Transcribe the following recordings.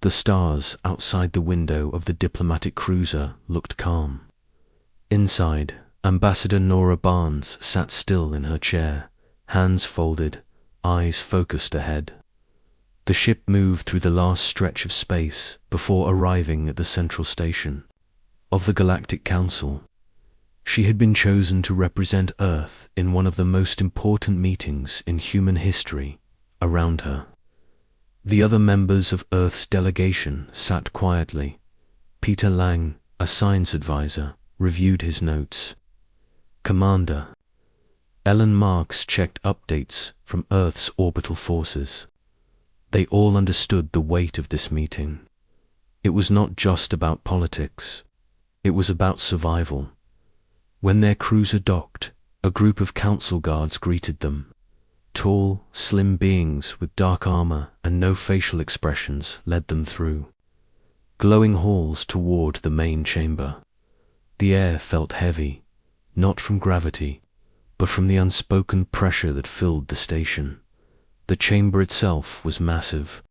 The stars outside the window of the diplomatic cruiser looked calm. Inside, Ambassador Nora Barnes sat still in her chair, hands folded, eyes focused ahead. The ship moved through the last stretch of space before arriving at the central station of the Galactic Council. She had been chosen to represent Earth in one of the most important meetings in human history. Around her, the other members of Earth's delegation sat quietly. Peter Lang, a science advisor, reviewed his notes. Commander Ellen Marks checked updates from Earth's orbital forces. They all understood the weight of this meeting. It was not just about politics. It was about survival. When their cruiser docked, a group of council guards greeted them. Tall, slim beings with dark armor and no facial expressions led them through glowing halls toward the main chamber. The air felt heavy, not from gravity, but from the unspoken pressure that filled the station. The chamber itself was massive.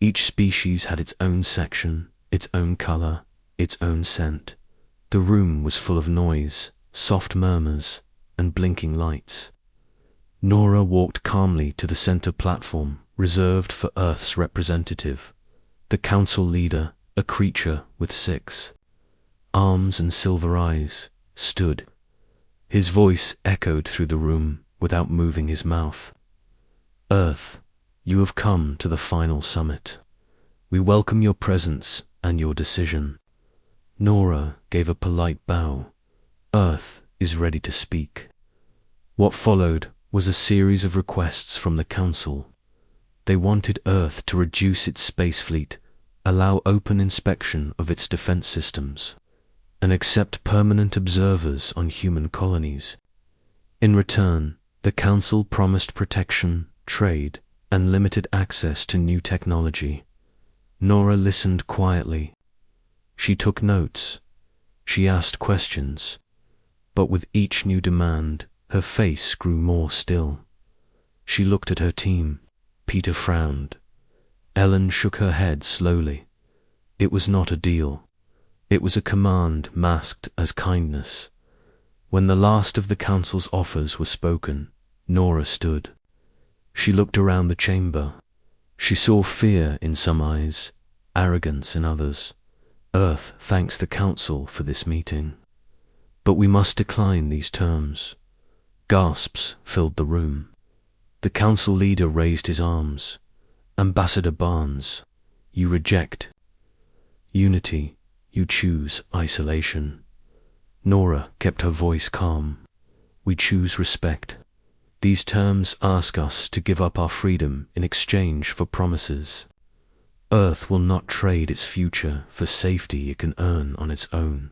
Each species had its own section, its own color, its own scent. The room was full of noise, soft murmurs, and blinking lights. Nora walked calmly to the center platform, reserved for Earth's representative. The council leader, a creature with 6 arms and silver eyes, stood. His voice echoed through the room without moving his mouth. Earth, you have come to the final summit. We welcome your presence and your decision. Nora gave a polite bow. Earth is ready to speak. What followed was a series of requests from the Council. They wanted Earth to reduce its space fleet, allow open inspection of its defense systems, and accept permanent observers on human colonies. In return, the Council promised protection, trade, and limited access to new technology. Nora listened quietly. She took notes. She asked questions. But with each new demand, her face grew more still. She looked at her team. Peter frowned. Ellen shook her head slowly. It was not a deal. It was a command masked as kindness. When the last of the Council's offers were spoken, Nora stood. She looked around the chamber. She saw fear in some eyes, arrogance in others. Earth thanks the Council for this meeting. But we must decline these terms. Gasps filled the room. The Council leader raised his arms. Ambassador Barnes, you reject unity, you choose isolation. Nora kept her voice calm. We choose respect. These terms ask us to give up our freedom in exchange for promises. Earth will not trade its future for safety it can earn on its own.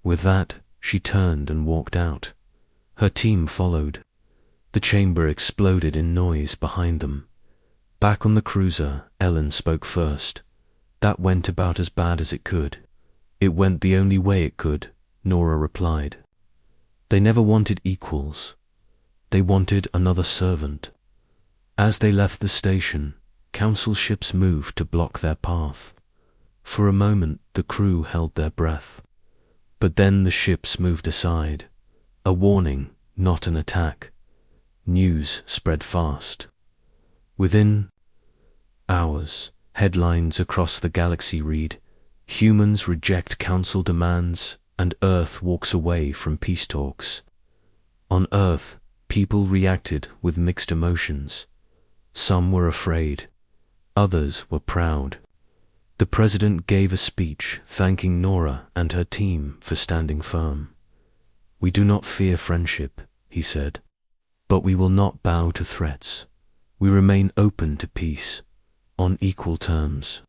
With that, she turned and walked out. Her team followed. The chamber exploded in noise behind them. Back on the cruiser, Ellen spoke first. That went about as bad as it could. It went the only way it could, Nora replied. They never wanted equals. They wanted another servant. As they left the station, Council ships moved to block their path. For a moment, the crew held their breath. But then the ships moved aside. A warning, not an attack. News spread fast. Within hours, headlines across the galaxy read, "Humans reject Council demands and Earth walks away from peace talks." On Earth, people reacted with mixed emotions. Some were afraid. Others were proud. The president gave a speech thanking Nora and her team for standing firm. "We do not fear friendship," he said, "but we will not bow to threats. We remain open to peace, on equal terms."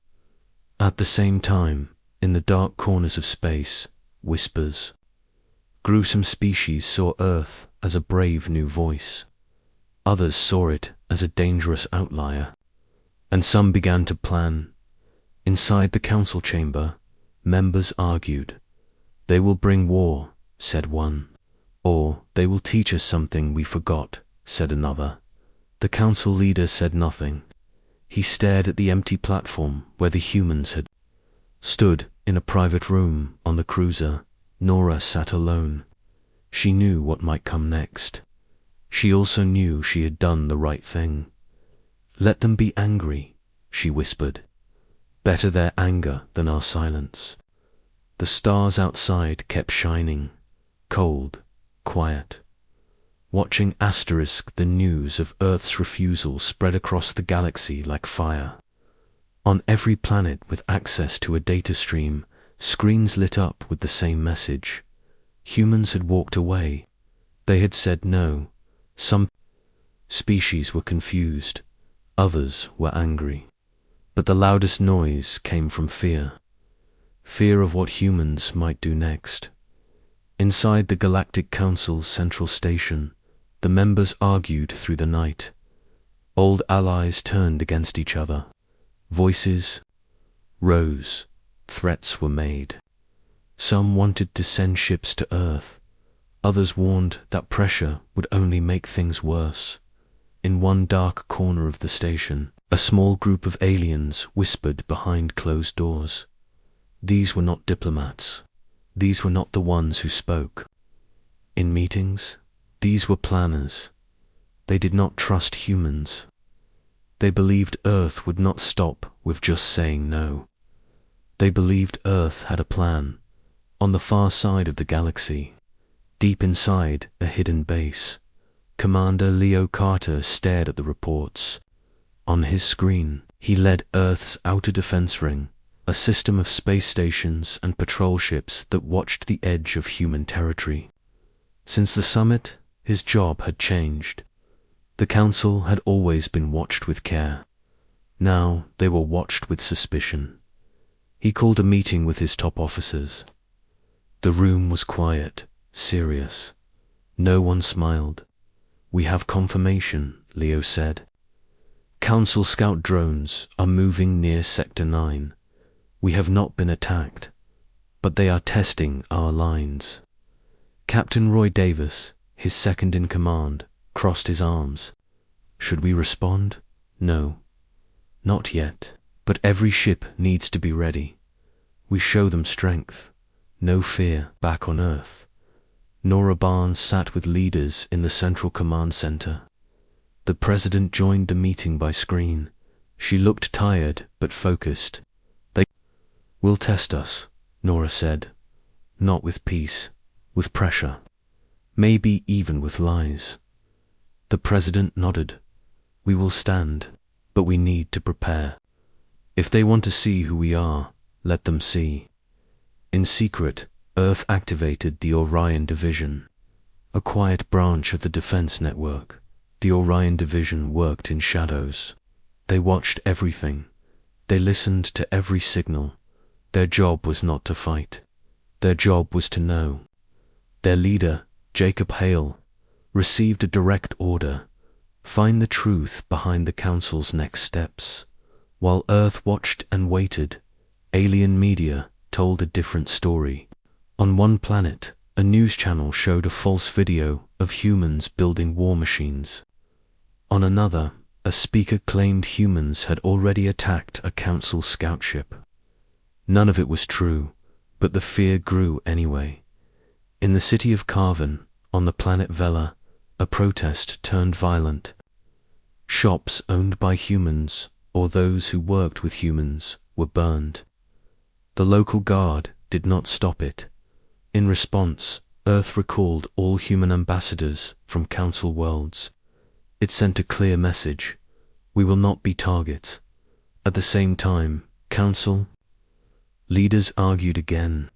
At the same time, in the dark corners of space, whispers. Gruesome species saw Earth as a brave new voice. Others saw it as a dangerous outlier. And some began to plan. Inside the council chamber, members argued. "They will bring war," said one. "Or they will teach us something we forgot," said another. The council leader said nothing. He stared at the empty platform where the humans had stood. In a private room on the cruiser, Nora sat alone. She knew what might come next. She also knew she had done the right thing. "Let them be angry," she whispered. "Better their anger than our silence." The stars outside kept shining, cold, quiet. Watching the news of Earth's refusal spread across the galaxy like fire. On every planet with access to a data stream, screens lit up with the same message. Humans had walked away. They had said no. Some species were confused. Others were angry. But the loudest noise came from fear. Fear of what humans might do next. Inside the Galactic Council's central station, the members argued through the night. Old allies turned against each other. Voices rose. Threats were made. Some wanted to send ships to Earth. Others warned that pressure would only make things worse. In one dark corner of the station, a small group of aliens whispered behind closed doors. These were not diplomats. These were not the ones who spoke. In meetings, these were planners. They did not trust humans. They believed Earth would not stop with just saying no. They believed Earth had a plan. On the far side of the galaxy, deep inside a hidden base, Commander Leo Carter stared at the reports. On his screen, he led Earth's outer defense ring, a system of space stations and patrol ships that watched the edge of human territory. Since the summit, his job had changed. The Council had always been watched with care. Now they were watched with suspicion. He called a meeting with his top officers. The room was quiet, serious. No one smiled. "We have confirmation," Leo said. "Council scout drones are moving near Sector 9. We have not been attacked, but they are testing our lines." Captain Roy Davis, his second in command, crossed his arms. "Should we respond? No. Not yet. But every ship needs to be ready. We show them strength, no fear back on Earth." Nora Barnes sat with leaders in the Central Command Center. The President joined the meeting by screen. She looked tired but focused. "They will test us," Nora said. "Not with peace, with pressure. Maybe even with lies." The President nodded. "We will stand, but we need to prepare. If they want to see who we are, let them see." In secret, Earth activated the Orion Division, a quiet branch of the defense network. The Orion Division worked in shadows. They watched everything. They listened to every signal. Their job was not to fight. Their job was to know. Their leader, Jacob Hale, received a direct order: find the truth behind the Council's next steps. While Earth watched and waited, alien media told a different story. On one planet, a news channel showed a false video of humans building war machines. On another, a speaker claimed humans had already attacked a Council scout ship. None of it was true, but the fear grew anyway. In the city of Carven, on the planet Vela, a protest turned violent. Shops owned by humans, or those who worked with humans, were burned. The local guard did not stop it. In response, Earth recalled all human ambassadors from Council worlds. It sent a clear message: we will not be targets. At the same time, Council leaders argued again.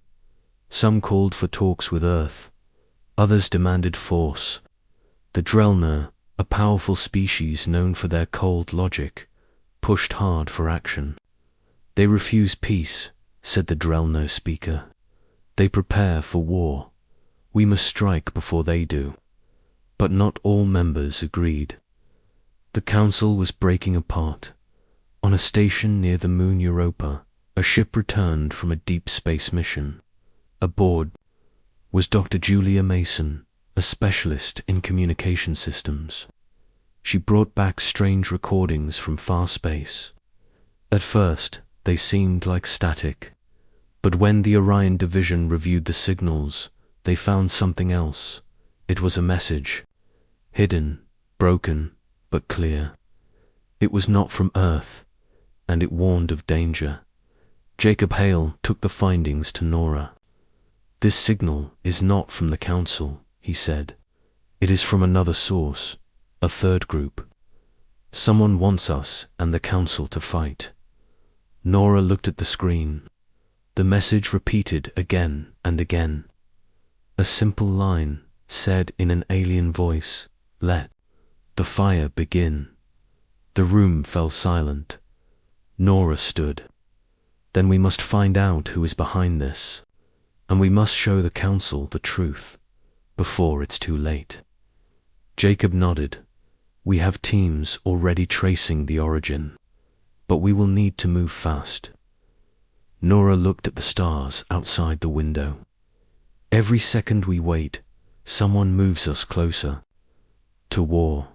Some called for talks with Earth. Others demanded force. The Drellner, a powerful species known for their cold logic, pushed hard for action. "They refuse peace," said the Drellner speaker. "They prepare for war. We must strike before they do." But not all members agreed. The Council was breaking apart. On a station near the moon Europa, a ship returned from a deep space mission. Aboard was Dr. Julia Mason, a specialist in communication systems. She brought back strange recordings from far space. At first, they seemed like static, but when the Orion division reviewed the signals, they found something else. It was a message. Hidden, broken, but clear. It was not from Earth, and it warned of danger. Jacob Hale took the findings to Nora. "This signal is not from the Council," he said. "It is from another source, a third group. Someone wants us and the Council to fight." Nora looked at the screen. The message repeated again and again. A simple line, said in an alien voice, "Let the fire begin." The room fell silent. Nora stood. "Then we must find out who is behind this, and we must show the Council the truth, before it's too late." Jacob nodded. "We have teams already tracing the origin, but we will need to move fast." Nora looked at the stars outside the window. "Every second we wait, someone moves us closer to war.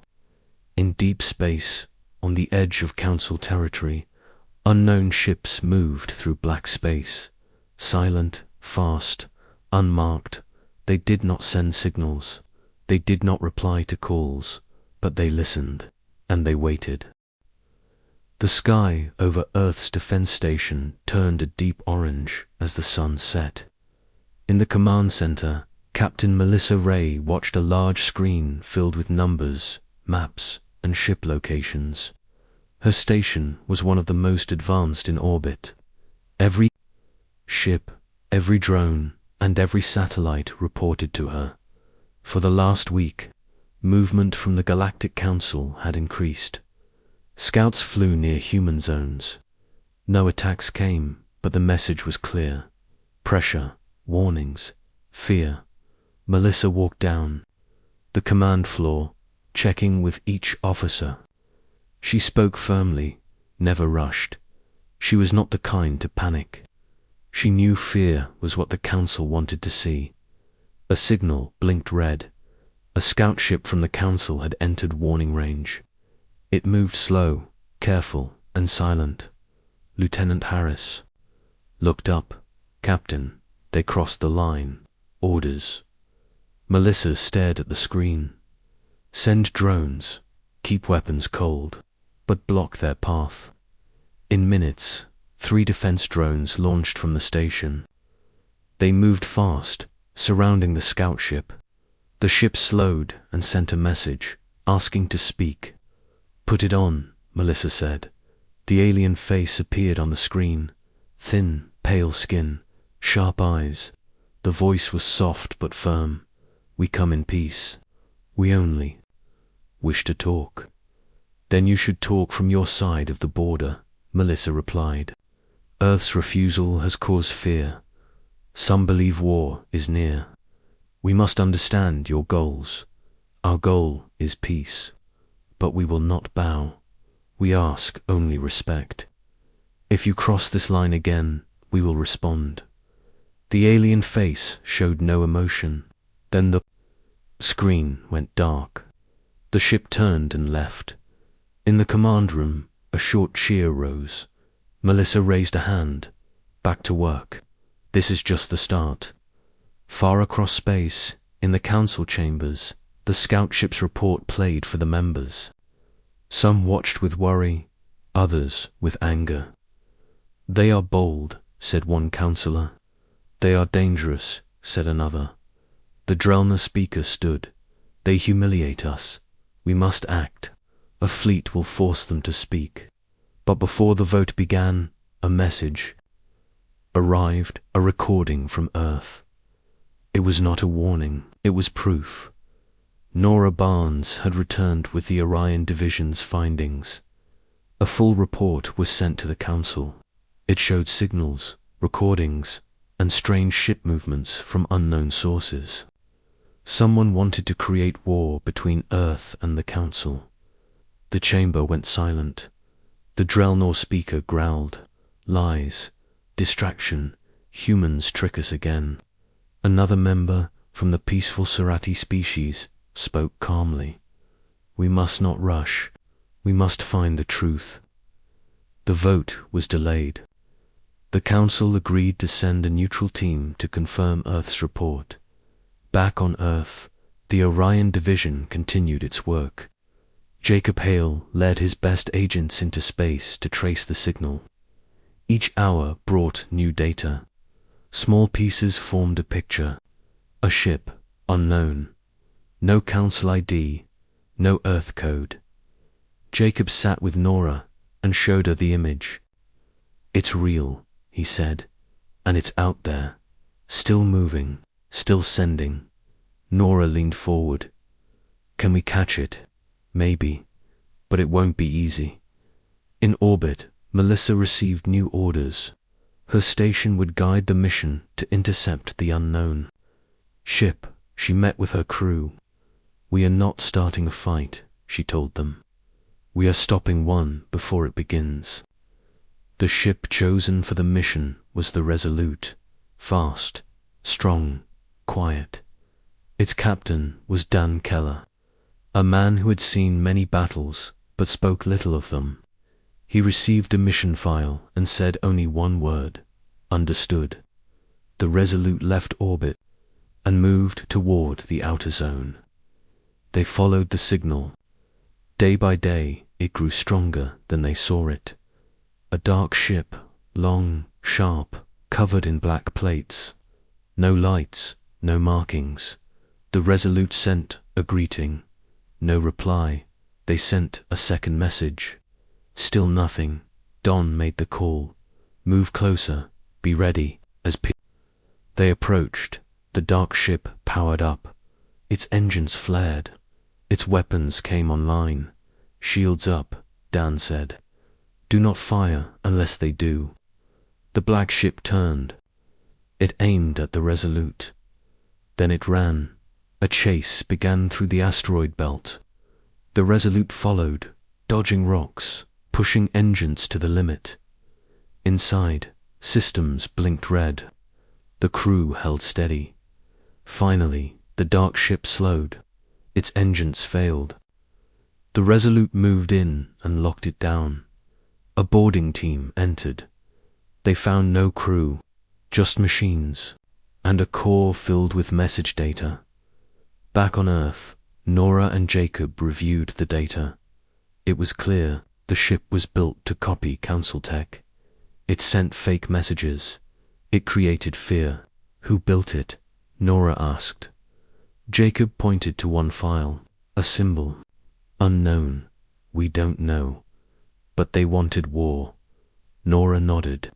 In deep space, on the edge of Council territory, unknown ships moved through black space, silent, fast, unmarked. They did not send signals. They did not reply to calls, but they listened, and they waited." The sky over Earth's defense station turned a deep orange as the sun set. In the command center, Captain Melissa Ray watched a large screen filled with numbers, maps, and ship locations. Her station was one of the most advanced in orbit. Every ship, every drone, and every satellite reported to her. For the last week, movement from the Galactic Council had increased. Scouts flew near human zones. No attacks came, but the message was clear. Pressure, warnings, fear. Melissa walked down the command floor, checking with each officer. She spoke firmly, never rushed. She was not the kind to panic. She knew fear was what the Council wanted to see. A signal blinked red. A scout ship from the Council had entered warning range. It moved slow, careful, and silent. Lieutenant Harris looked up. "Captain, they crossed the line. Orders." Melissa stared at the screen. "Send drones. Keep weapons cold, but block their path." In minutes, 3 defense drones launched from the station. They moved fast, surrounding the scout ship. The ship slowed and sent a message, asking to speak. "Put it on," Melissa said. The alien face appeared on the screen. Thin, pale skin, sharp eyes. The voice was soft but firm. "We come in peace. We only wish to talk." "Then you should talk from your side of the border," Melissa replied. "Earth's refusal has caused fear. Some believe war is near. We must understand your goals. Our goal is peace, but we will not bow. We ask only respect. If you cross this line again, we will respond." The alien face showed no emotion. Then the screen went dark. The ship turned and left. In the command room, a short cheer rose. Melissa raised a hand. "Back to work. This is just the start." Far across space, in the council chambers, the scout ship's report played for the members. Some watched with worry, others with anger. "They are bold," said one counselor. "They are dangerous," said another. The Drelna speaker stood. "They humiliate us. We must act. A fleet will force them to speak." But before the vote began, a message arrived, a recording from Earth. It was not a warning, it was proof. Nora Barnes had returned with the Orion Division's findings. A full report was sent to the Council. It showed signals, recordings, and strange ship movements from unknown sources. Someone wanted to create war between Earth and the Council. The chamber went silent. The Drelnor speaker growled, "Lies, distraction, humans trick us again." Another member, from the peaceful Serati species, spoke calmly. We must not rush. We must find the truth. The vote was delayed. The Council agreed to send a neutral team to confirm Earth's report. Back on Earth, the Orion Division continued its work. Jacob Hale led his best agents into space to trace the signal. Each hour brought new data. Small pieces formed a picture. A ship, unknown. No Council ID, no Earth code. Jacob sat with Nora and showed her the image. "It's real," he said, "and it's out there. Still moving, still sending." Nora leaned forward. "Can we catch it? Maybe, but it won't be easy." In orbit, Melissa received new orders. Her station would guide the mission to intercept the unknown. "Ship," she met with her crew. "We are not starting a fight," she told them. "We are stopping one before it begins." The ship chosen for the mission was the Resolute, fast, strong, quiet. Its captain was Dan Keller, a man who had seen many battles but spoke little of them. He received a mission file and said only one word: "Understood." The Resolute left orbit and moved toward the outer zone. They followed the signal. Day by day, it grew stronger than they saw it. A dark ship, long, sharp, covered in black plates. No lights, no markings. The Resolute sent a greeting. No reply. They sent a second message. Still nothing. Don made the call. "Move closer. Be ready." They approached. The dark ship powered up. Its engines flared. Its weapons came online. "Shields up," Dan said. "Do not fire unless they do." The black ship turned. It aimed at the Resolute. Then it ran. A chase began through the asteroid belt. The Resolute followed, dodging rocks, pushing engines to the limit. Inside, systems blinked red. The crew held steady. Finally, the dark ship slowed. Its engines failed. The Resolute moved in and locked it down. A boarding team entered. They found no crew, just machines, and a core filled with message data. Back on Earth, Nora and Jacob reviewed the data. It was clear the ship was built to copy Council tech. It sent fake messages. It created fear. "Who built it?" Nora asked. Jacob pointed to one file, a symbol. "Unknown. We don't know. But they wanted war." Nora nodded.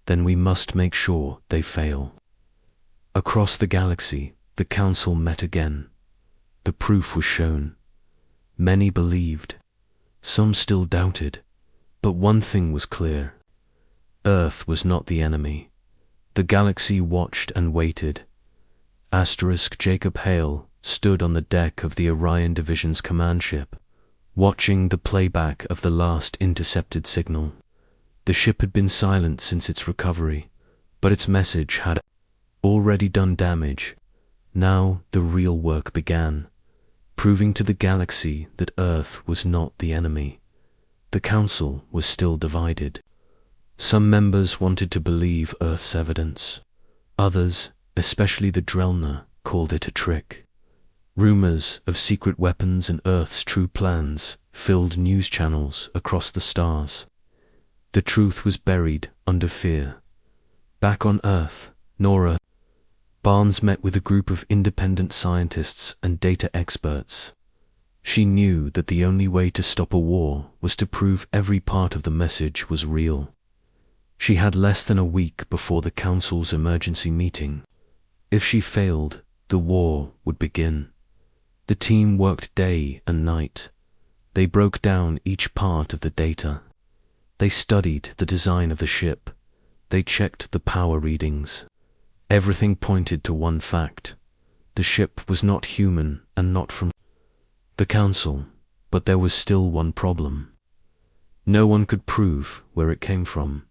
"Then we must make sure they fail." Across the galaxy, the Council met again. The proof was shown. Many believed. Some still doubted. But one thing was clear. Earth was not the enemy. The galaxy watched and waited. Jacob Hale stood on the deck of the Orion Division's command ship, watching the playback of the last intercepted signal. The ship had been silent since its recovery, but its message had already done damage. Now the real work began, proving to the galaxy that Earth was not the enemy. The Council was still divided. Some members wanted to believe Earth's evidence. Others, especially the Drellner, called it a trick. Rumors of secret weapons and Earth's true plans filled news channels across the stars. The truth was buried under fear. Back on Earth, Nora Barnes met with a group of independent scientists and data experts. She knew that the only way to stop a war was to prove every part of the message was real. She had less than a week before the Council's emergency meeting. If she failed, the war would begin. The team worked day and night. They broke down each part of the data. They studied the design of the ship. They checked the power readings. Everything pointed to one fact. The ship was not human and not from the Council, but there was still one problem. No one could prove where it came from.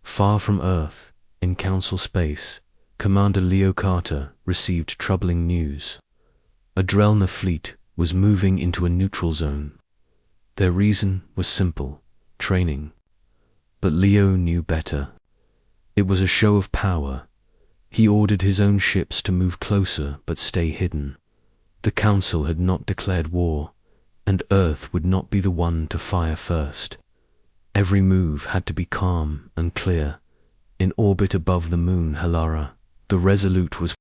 Far from Earth, in Council space, Commander Leo Carter received troubling news. A Drellner fleet was moving into a neutral zone. Their reason was simple: training. But Leo knew better. It was a show of power. He ordered his own ships to move closer but stay hidden. The Council had not declared war, and Earth would not be the one to fire first. Every move had to be calm and clear. In orbit above the moon Halara, the Resolute was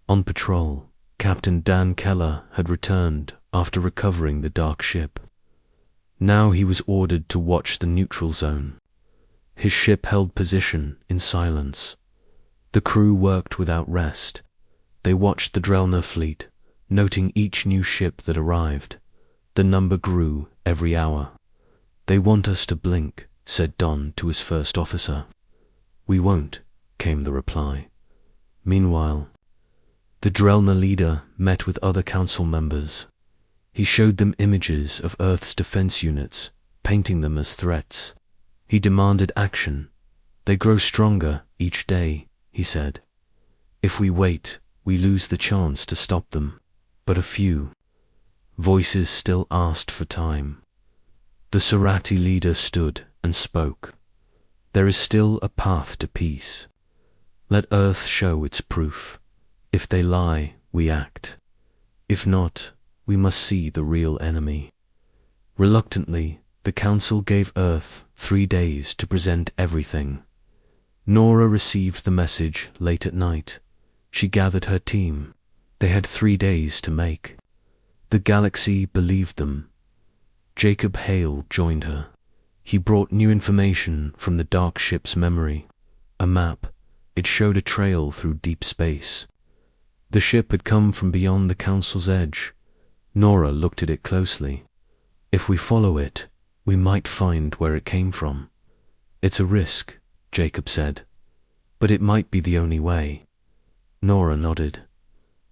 on patrol. Captain Dan Keller had returned after recovering the dark ship. Now he was ordered to watch the neutral zone. His ship held position in silence. The crew worked without rest. They watched the Drellner fleet, noting each new ship that arrived. The number grew every hour. "They want us to blink," said Don to his first officer. "We won't," came the reply. Meanwhile, the Drellner leader met with other council members. He showed them images of Earth's defense units, painting them as threats. He demanded action. "They grow stronger each day," he said. "If we wait, we lose the chance to stop them." But a few voices still asked for time. The Serati leader stood and spoke. "There is still a path to peace. Let Earth show its proof. If they lie, we act. If not, we must see the real enemy." Reluctantly, the Council gave Earth 3 days to present everything. Nora received the message late at night. She gathered her team. They had 3 days to make. The galaxy believed them. Jacob Hale joined her. He brought new information from the dark ship's memory. A map. It showed a trail through deep space. The ship had come from beyond the Council's edge. Nora looked at it closely. "If we follow it, we might find where it came from." "It's a risk," Jacob said, "but it might be the only way." Nora nodded.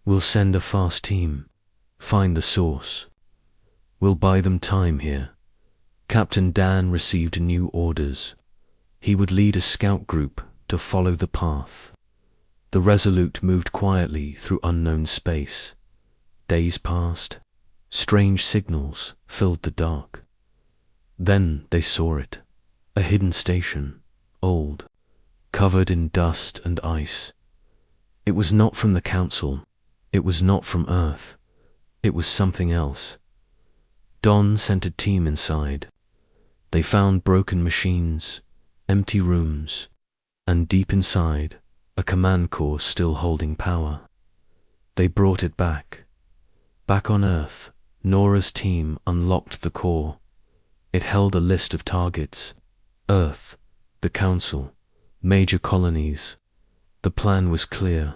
"We'll send a fast team. Find the source. We'll buy them time here." Captain Dan received new orders. He would lead a scout group to follow the path. The Resolute moved quietly through unknown space. Days passed. Strange signals filled the dark. Then they saw it. A hidden station, old, covered in dust and ice. It was not from the Council. It was not from Earth. It was something else. Don sent a team inside. They found broken machines, empty rooms, and deep inside, a command core still holding power. They brought it back. Back on Earth, Nora's team unlocked the core. It held a list of targets: Earth, the Council, major colonies. The plan was clear.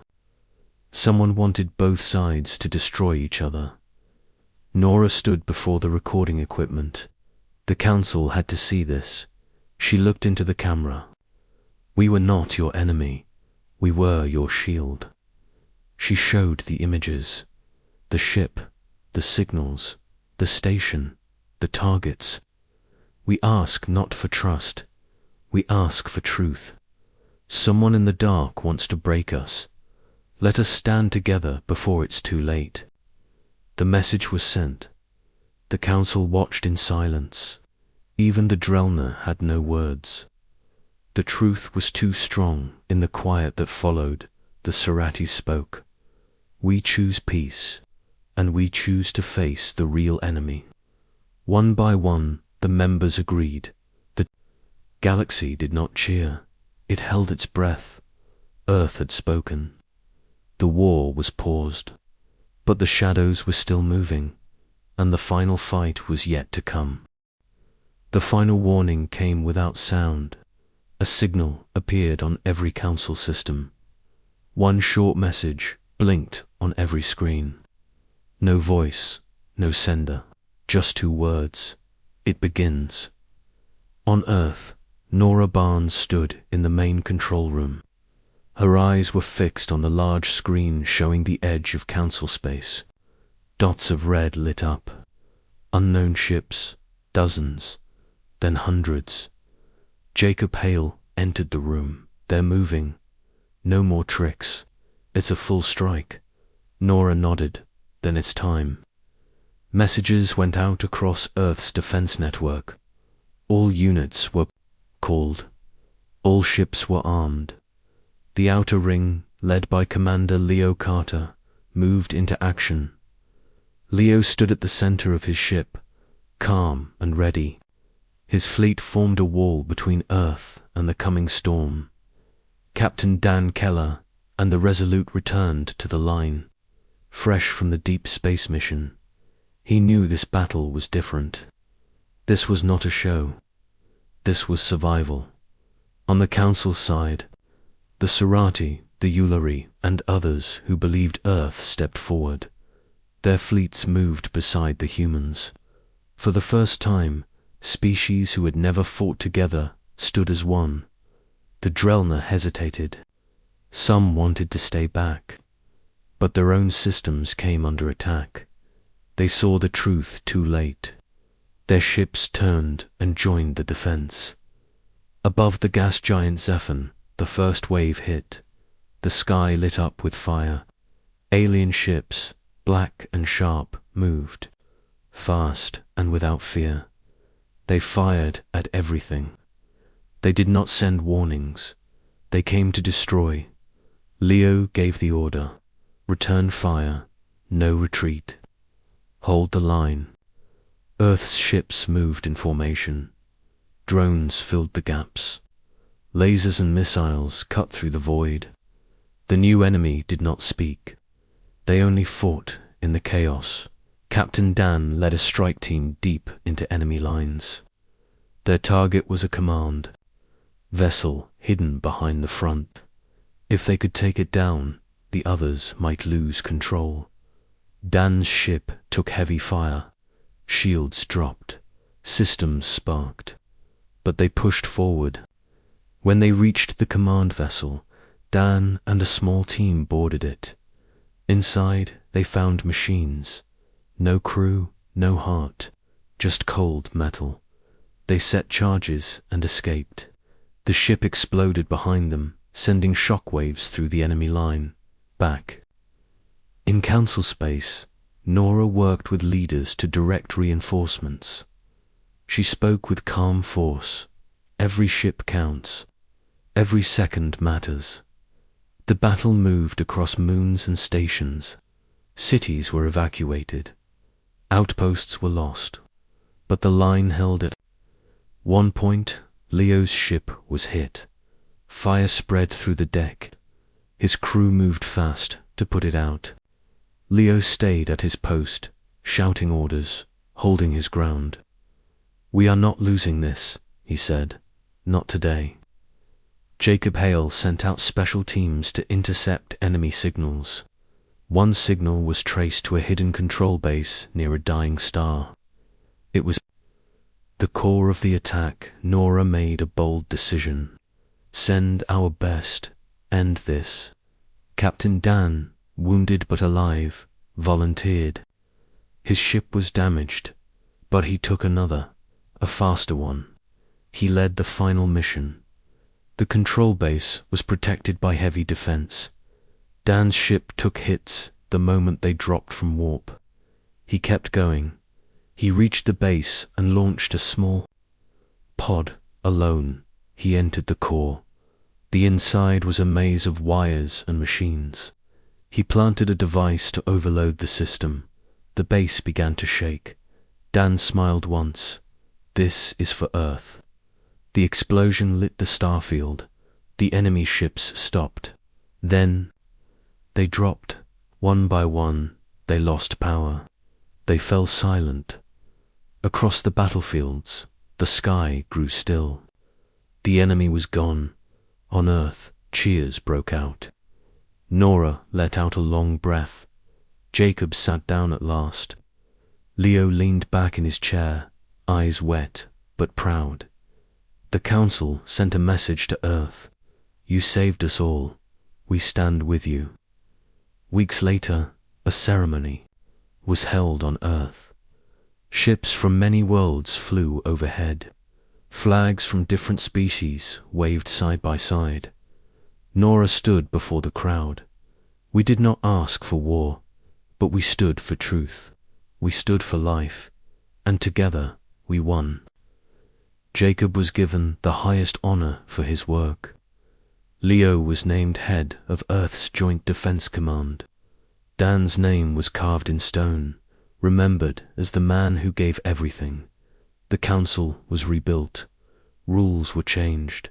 Someone wanted both sides to destroy each other. Nora stood before the recording equipment. The Council had to see this. She looked into the camera. "We were not your enemy. We were your shield." She showed the images. The ship, the signals, the station, the targets. "We ask not for trust. We ask for truth. Someone in the dark wants to break us. Let us stand together before it's too late." The message was sent. The Council watched in silence. Even the Drellner had no words. The truth was too strong. In the quiet that followed, the Serati spoke. "We choose peace, and we choose to face the real enemy." One by one, the members agreed. The galaxy did not cheer. It held its breath. Earth had spoken. The war was paused. But the shadows were still moving, and the final fight was yet to come. The final warning came without sound. A signal appeared on every Council system. One short message blinked on every screen. No voice, no sender, just 2 words. "It begins." On Earth, Nora Barnes stood in the main control room. Her eyes were fixed on the large screen showing the edge of Council space. Dots of red lit up. Unknown ships, dozens, then hundreds. Jacob Hale entered the room. "They're moving. No more tricks. It's a full strike." Nora nodded. "Then it's time." Messages went out across Earth's defense network. All units were called. All ships were armed. The outer ring, led by Commander Leo Carter, moved into action. Leo stood at the center of his ship, calm and ready. His fleet formed a wall between Earth and the coming storm. Captain Dan Keller and the Resolute returned to the line, fresh from the deep space mission. He knew this battle was different. This was not a show. This was survival. On the Council side, the Surati, the Ulari, and others who believed Earth stepped forward. Their fleets moved beside the humans. For the first time, species who had never fought together stood as one. The Drellner hesitated. Some wanted to stay back, but their own systems came under attack. They saw the truth too late. Their ships turned and joined the defense. Above the gas giant Zephon, the first wave hit. The sky lit up with fire. Alien ships, black and sharp, moved, fast and without fear. They fired at everything. They did not send warnings. They came to destroy. Leo gave the order. Return fire. No retreat. Hold the line. Earth's ships moved in formation. Drones filled the gaps. Lasers and missiles cut through the void. The new enemy did not speak. They only fought in the chaos. Captain Dan led a strike team deep into enemy lines. Their target was a command vessel hidden behind the front. If they could take it down, the others might lose control. Dan's ship took heavy fire. Shields dropped. Systems sparked. But they pushed forward. When they reached the command vessel, Dan and a small team boarded it. Inside, they found machines. No crew, no heart, just cold metal. They set charges and escaped. The ship exploded behind them, sending shockwaves through the enemy line. Back. In Council space, Nora worked with leaders to direct reinforcements. She spoke with calm force. Every ship counts. Every second matters. The battle moved across moons and stations. Cities were evacuated. Outposts were lost. But the line held at one point. Leo's ship was hit. Fire spread through the deck. His crew moved fast to put it out. Leo stayed at his post, shouting orders, holding his ground. "We are not losing this," he said. "Not today." Jacob Hale sent out special teams to intercept enemy signals. One signal was traced to a hidden control base near a dying star. It was the core of the attack. Nora made a bold decision. Send our best. End this. Captain Dan, wounded but alive, volunteered. His ship was damaged, but he took another, a faster one. He led the final mission. The control base was protected by heavy defense. Dan's ship took hits the moment they dropped from warp. He kept going. He reached the base and launched a small pod. Alone, he entered the core. The inside was a maze of wires and machines. He planted a device to overload the system. The base began to shake. Dan smiled once. "This is for Earth." The explosion lit the starfield. The enemy ships stopped. Then they dropped. One by one, they lost power. They fell silent. Across the battlefields, the sky grew still. The enemy was gone. On Earth, cheers broke out. Nora let out a long breath. Jacob sat down at last. Leo leaned back in his chair, eyes wet but proud. The Council sent a message to Earth. "You saved us all. We stand with you." Weeks later, a ceremony was held on Earth. Ships from many worlds flew overhead. Flags from different species waved side by side. Nora stood before the crowd. "We did not ask for war, but we stood for truth. we stood for life, and together we won. Jacob was given the highest honor for his work. Leo was named head of Earth's Joint Defense Command. Dan's name was carved in stone, remembered as the man who gave everything. The council was rebuilt. Rules were changed.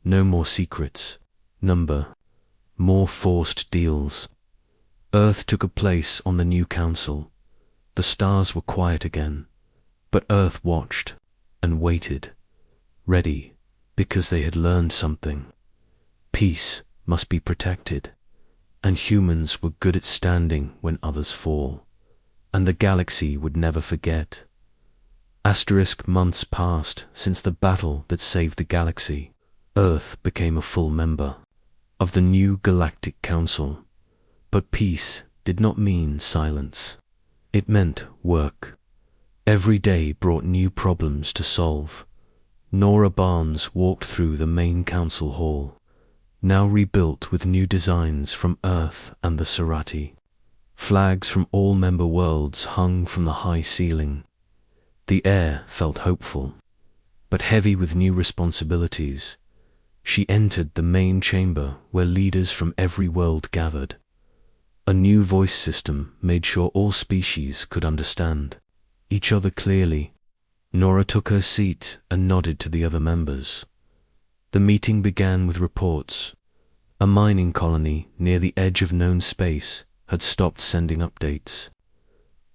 No more secrets. More forced deals. Earth took a place on the new council. The stars were quiet again, but Earth watched and waited, ready, because they had learned something. Peace must be protected, and humans were good at standing when others fall, and the galaxy would never forget. Months passed since the battle that saved the galaxy. Earth became a full member of the new Galactic Council. But peace did not mean silence. It meant work. Every day brought new problems to solve. Nora Barnes walked through the main council hall, now rebuilt with new designs from Earth and the Serati. Flags from all member worlds hung from the high ceiling. The air felt hopeful, but heavy with new responsibilities. She entered the main chamber where leaders from every world gathered. A new voice system made sure all species could understand each other clearly. Nora took her seat and nodded to the other members. The meeting began with reports. A mining colony near the edge of known space had stopped sending updates.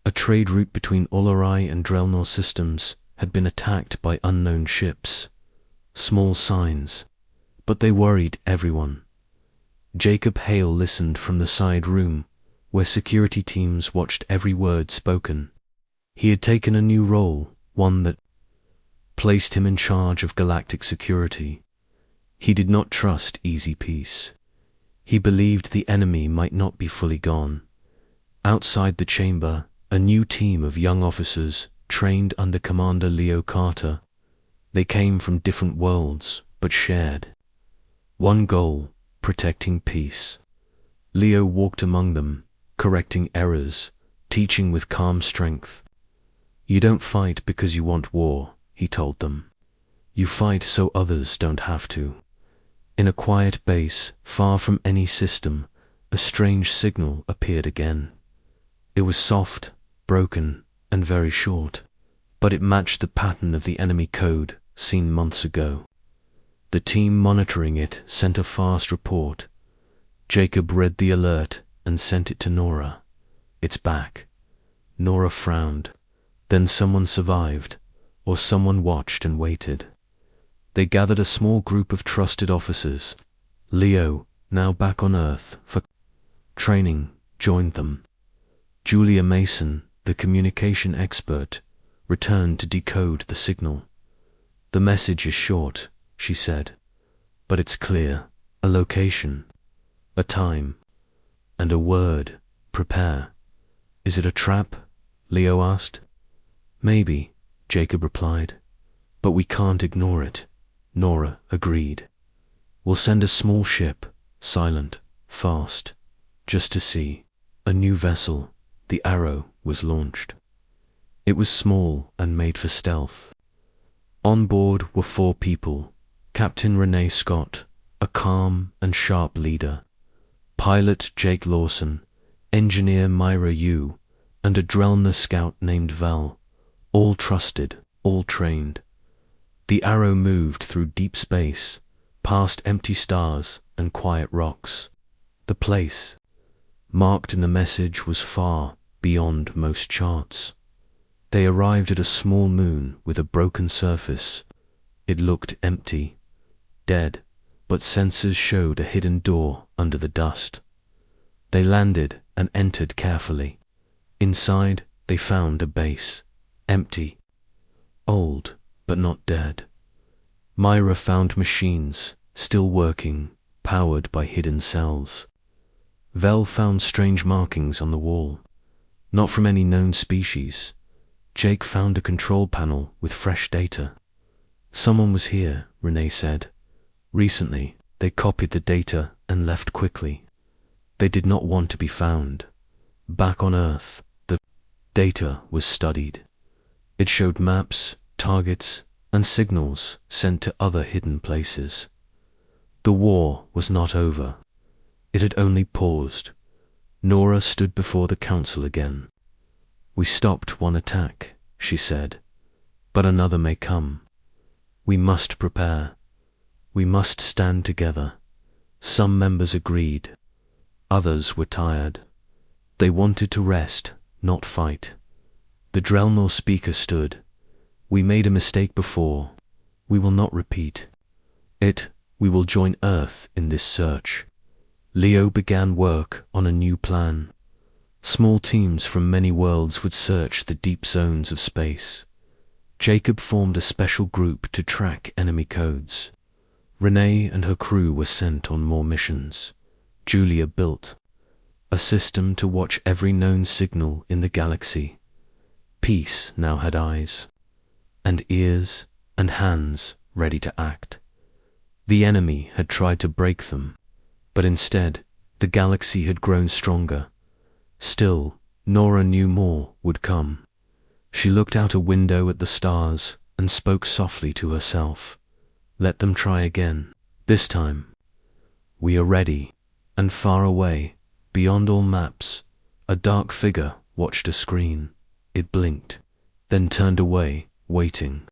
A trade route between Ularai and Drelnor systems had been attacked by unknown ships. Small signs, but they worried everyone. Jacob Hale listened from the side room, where security teams watched every word spoken. He had taken a new role, one that placed him in charge of galactic security. He did not trust easy peace. He believed the enemy might not be fully gone. Outside the chamber, a new team of young officers trained under Commander Leo Carter. They came from different worlds, but shared one goal: protecting peace. Leo walked among them, correcting errors, teaching with calm strength. You don't fight because you want war, he told them. You fight so others don't have to. In a quiet base, far from any system, a strange signal appeared again. It was soft, broken, and very short, but it matched the pattern of the enemy code seen months ago. The team monitoring it sent a fast report. Jacob read the alert and sent it to Nora. It's back. Nora frowned. Then someone survived, or someone watched and waited. They gathered a small group of trusted officers. Leo, now back on Earth for training, joined them. Julia Mason, the communication expert, returned to decode the signal. The message is short, she said, but it's clear. A location, a time, and a word: prepare. Is it a trap? Leo asked. Maybe, Jacob replied, but we can't ignore it. Nora agreed. We'll send a small ship, silent, fast, just to see. A new vessel, the Arrow, was launched. It was small and made for stealth. On board were 4 people: Captain Renee Scott, a calm and sharp leader, pilot Jake Lawson, engineer Myra Yu, and a Drelna scout named Val, all trusted, all trained. The Arrow moved through deep space, past empty stars and quiet rocks. The place marked in the message was far beyond most charts. They arrived at a small moon with a broken surface. It looked empty, dead, but sensors showed a hidden door under the dust. They landed and entered carefully. Inside, they found a base, empty, old, but not dead. Myra found machines, still working, powered by hidden cells. Vel found strange markings on the wall, not from any known species. Jake found a control panel with fresh data. Someone was here, Renee said. Recently, they copied the data and left quickly. They did not want to be found. Back on Earth, the Data was studied. It showed maps, targets, and signals sent to other hidden places. The war was not over. It had only paused. Nora stood before the council again. "We stopped one attack," she said, "but another may come. We must prepare. We must stand together." Some members agreed. Others were tired. They wanted to rest, not fight. The Drelnor speaker stood. "We made a mistake before. We will not repeat it. We will join Earth in this search." Leo began work on a new plan. Small teams from many worlds would search the deep zones of space. Jacob formed a special group to track enemy codes. Renee and her crew were sent on more missions. Julia built a system to watch every known signal in the galaxy. Peace now had eyes, and ears, and hands ready to act. The enemy had tried to break them, but instead, the galaxy had grown stronger. Still, Nora knew more would come. She looked out a window at the stars and spoke softly to herself. Let them try again. This time, we are ready. And far away, beyond all maps, a dark figure watched a screen. It blinked, then turned away, waiting.